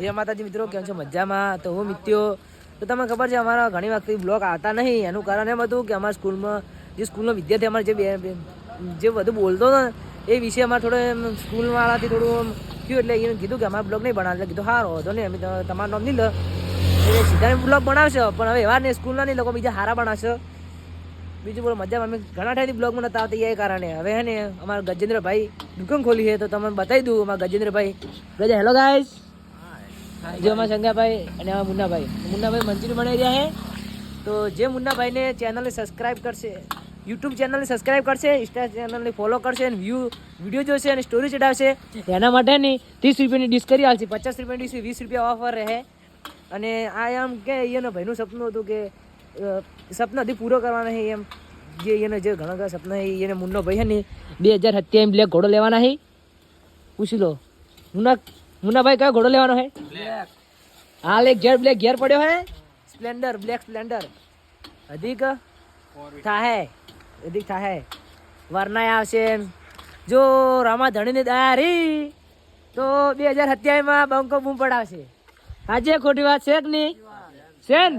જય માતાજી મિત્રો, કેમ છો? મજામાં? તો હું મિત્યો તો તમને ખબર છે અમારા ઘણી વખત બ્લોગ આવતા નહીં. એનું કારણ એમ હતું કે અમારા સ્કૂલમાં જે સ્કૂલનો વિદ્યાર્થી અમારે જે બધું બોલતો હતો ને એ વિશે અમારે થોડો સ્કૂલવાળાથી થોડું થયું, એટલે એને કીધું કે અમારે બ્લોગ નહીં બનાવે. એટલે કીધું સારું હતો નહીં, અમે તમારું નામ નહીં લો એટલે સીધા બ્લોગ બનાવશો, પણ હવે એવા નહીં સ્કૂલના નહીં લોકો બીજા સારા બનાવશો. બીજું બોલો મજા. અમે ઘણા ટાઈમથી બ્લોગમાં નતા આવતા એ કારણે હવે હે ને અમારા ગજેન્દ્રભાઈ દુકાન ખોલી છે, તો તમને બતાવી દઉં. અમારા ગજેન્દ્રભાઈ હેલો ગાઈસ, જો અમારા સંગાભાઈ અને અમારા મુન્નાભાઈ મંચુરી બનાવી રહ્યા છે. તો જે મુન્નાભાઈને ચેનલને સબસ્ક્રાઈબ કરશે, યુટ્યુબ ચેનલને સબસ્ક્રાઈબ કરશે, ઇન્સ્ટા ચેનલને ફોલો કરશે અને વિડીયો જોશે અને સ્ટોરી ચડાવશે, એના માટે નહીં 30 રૂપિયાની ડિશ કરી આવશે. 50 રૂપિયાની ડિશ 20 રૂપિયા ઓફર રહે. અને આ એમ કે એના ભાઈનું સપનું હતું કે સપના હજી પૂરો કરવાના છે એમ, જે એને જે ઘણા ઘણા સપના છે એને મુન્નો ભાઈ છે ને 2027 બ્લેક ઘોડો લેવાના છે. પૂછી લો મુન્નાભાઈ કયો ઘોડો લેવાનો છે? હાલ એક જેડ બ્લેક ઘેર પડ્યો હે, સ્પ્લેન્ડર, બ્લેક સ્પ્લેન્ડર. અધિક થાહે વરનાય આવશે. જો રામા ધણીની દયારી તો 2027 માં બંકો બૂમ પડાવશે. આજે ખોટી વાત છે કે નહીં? છે ને?